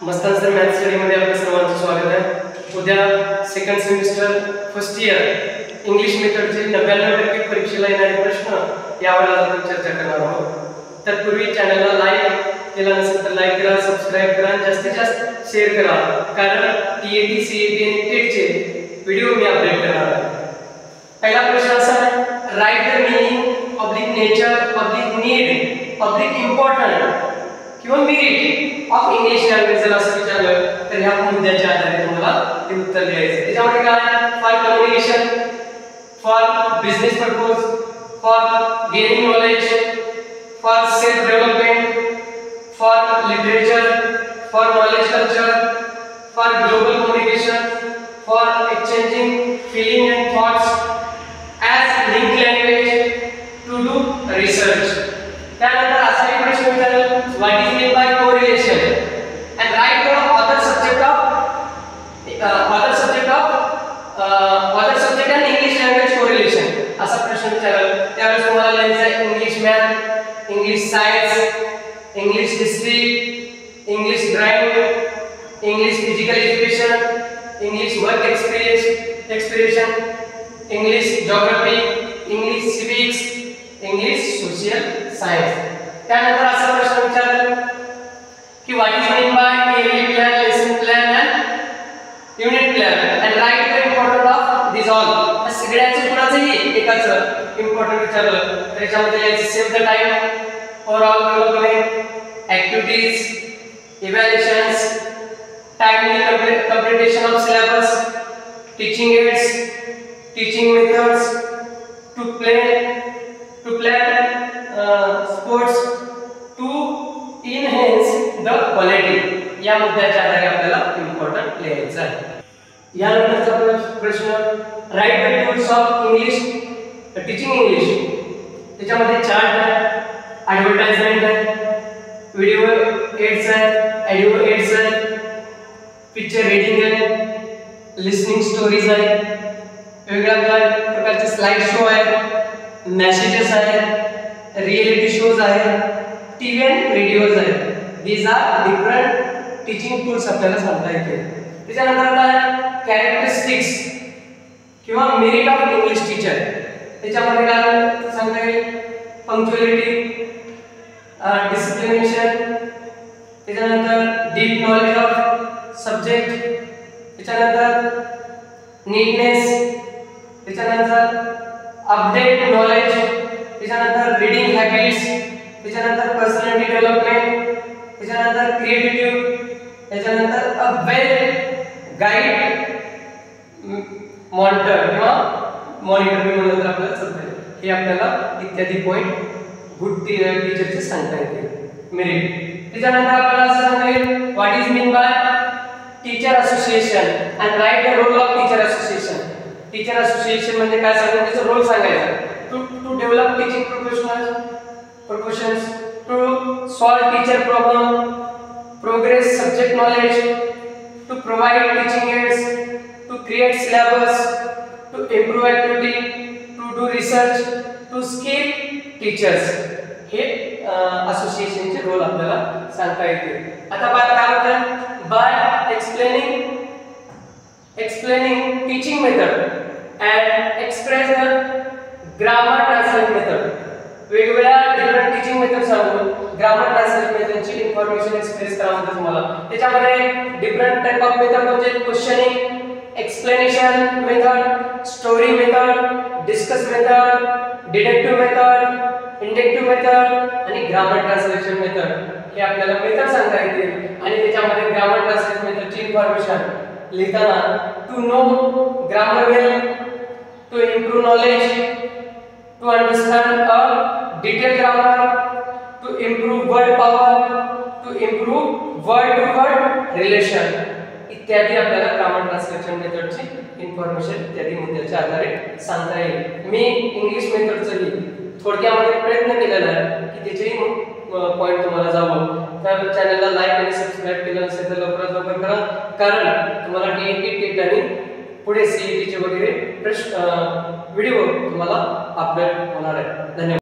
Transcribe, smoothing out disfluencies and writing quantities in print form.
मस्तांसर maths study मध्ये आपल्या सर्वांचं स्वागत आहे। उद्या second semester first year English मेथडचे 99% परीक्षेला येणारे प्रश्न यावर आपण चर्चा करणार आहोत। तत्पूर्वी चॅनलला लाईक केला नसेल तर लाईक करा, सबस्क्राइब करा, जास्तीत जास्त शेअर करा, कारण टीएटी सीईटी आणि टेटचे व्हिडिओ मी अपडेट करणार आहे। पहिला प्रश्न असा आहे, right the meaning oblique nature oblique need oblique important किंवा मेरिट ऑफ इंग्लिश लँग्वेज जर असं विचारलं तर ह्या मुद्द्याच्या आधारे तुम्हाला ते उत्तर द्यायचं। त्याच्यामध्ये काय, for communication, for business purpose, for gaining knowledge, for self development, for literature, for knowledge culture, for global communication, for exchanging feeling and thoughts, as link language, to do research. त्यानंतर असा एक प्रश्न विचारला, what is mean by correlation and write the other subject and English language correlation असा प्रश्न विचारला। त्यावेळेस तुम्हाला लिहायचं आहे English math, English science, English history, English drawing, English physical education, English work expression, English geography, English civics, English social science. त्यानंतर असा प्रश्न विचारला की what is mean by yearly plan, lesson plan and unit plan and write the important of this all. या सगळ्याचं कुणाचंही एकाच important विचारलं तर याच्यामध्ये लिहायचं save the time, overall development, activities, evaluations, timely completion of syllabus, teaching aids, teaching methods, to plan sports, to enhance the quality। या मुद्द्याच्या आधारे आपल्याला इम्पॉर्टंट लिहायचं आहे। यानंतरचा प्रश्न, write the tools of English teaching English. त्याच्यामध्ये चार्ट आहे, advertisement आहे, व्हिडिओ एड्स आहे, ऑडिओ एड्स आहे, पिक्चर रीडिंग आहे, लिसनिंग स्टोरीज आहे, वेगवेगळ्या प्रकारचे स्लाइड शो आहे, मेसेजेस आहेत, रियलिटी शोज आहेत, टीव्ही अँड रेडिओज आहेत। These are different teaching tools आपल्याला सांगता येते। त्याच्यानंतर काय, कॅरेक्टरिस्टिक्स किंवा मेरिट ऑफ इंग्लिश टीचर। त्याच्यामध्ये काय सांगता येईल, पंक्च्युअलिटी, डिसिप्लिनेशन, त्याच्यानंतर डीप नॉलेज ऑफ सब्जेक्ट, त्याच्यानंतर नीटनेस, त्याच्यानंतर अपडेट नॉलेज, त्याच्यानंतर रीडिंग हॅबिट्स, त्याच्यानंतर पर्सनॅलिटी डेव्हलपमेंट, त्याच्यानंतर क्रिएटिव्ह, त्याच्यानंतर अ वेल गाईड मॉनिटर किंवा मॉनिटर म्हणून आपल्याला चालते। हे आपल्याला इत्यादी पॉइंट गुड टीचरचे सांगता येते मेरिट। त्याच्यानंतर आपल्याला असं सांगता येईल, what is mean by teacher association and write the role of teacher association. Teacher association म्हणजे काय सांगायचं, त्याचा रोल सांगायचा, to develop teaching professions, to solve teacher problem, progress subject knowledge, to provide teaching aids, to create syllabus, to improve activity, to do research, to skill teachers. हे असोसिएशनचे role आपल्याला सांगता येते। आता काय होतं, by explaining teaching method and express the grammar translate method। वेगवेगळ्या different teaching method सांगून ग्रामर ट्रान्सलेट मेथडची इन्फॉर्मेशन एक्सप्रेस करायचं तुम्हाला। त्याच्यामध्ये डिफरंट टाइप ऑफ मेथड म्हणजे questioning, explanation method, story method, discuss method, deductive method, inductive method आणि grammar translation method. हे आपल्याला मेथड सांगता येतील आणि त्याच्यामध्ये ग्रामर ट्रान्सलेट मेथडची इन्फॉर्मेशन लिहिताना, to know grammar well, to improve knowledge, to understand a detail grammar, to improve word power, to improve word to word relation इत्यादी आपल्याला ग्रामर ट्रान्सलेशन मेथडची इन्फॉर्मेशन इत्यादी मुद्द्याच्या आधारे सांगता येईल। मी इंग्लिश मेथडचंही थोडक्यामध्ये प्रयत्न केलेला आहे की त्याचेही पॉइंट तुम्हाला जावं। तर चॅनलला लाईक आणि सबस्क्राइब केलं नसेल तर लवकरात लवकर करा, कारण तुम्हाला टीएटी टेट आणि पुढे सीईटीचे वगैरे व्हिडिओ तुम्हाला अपडेट होणार आहे। धन्यवाद।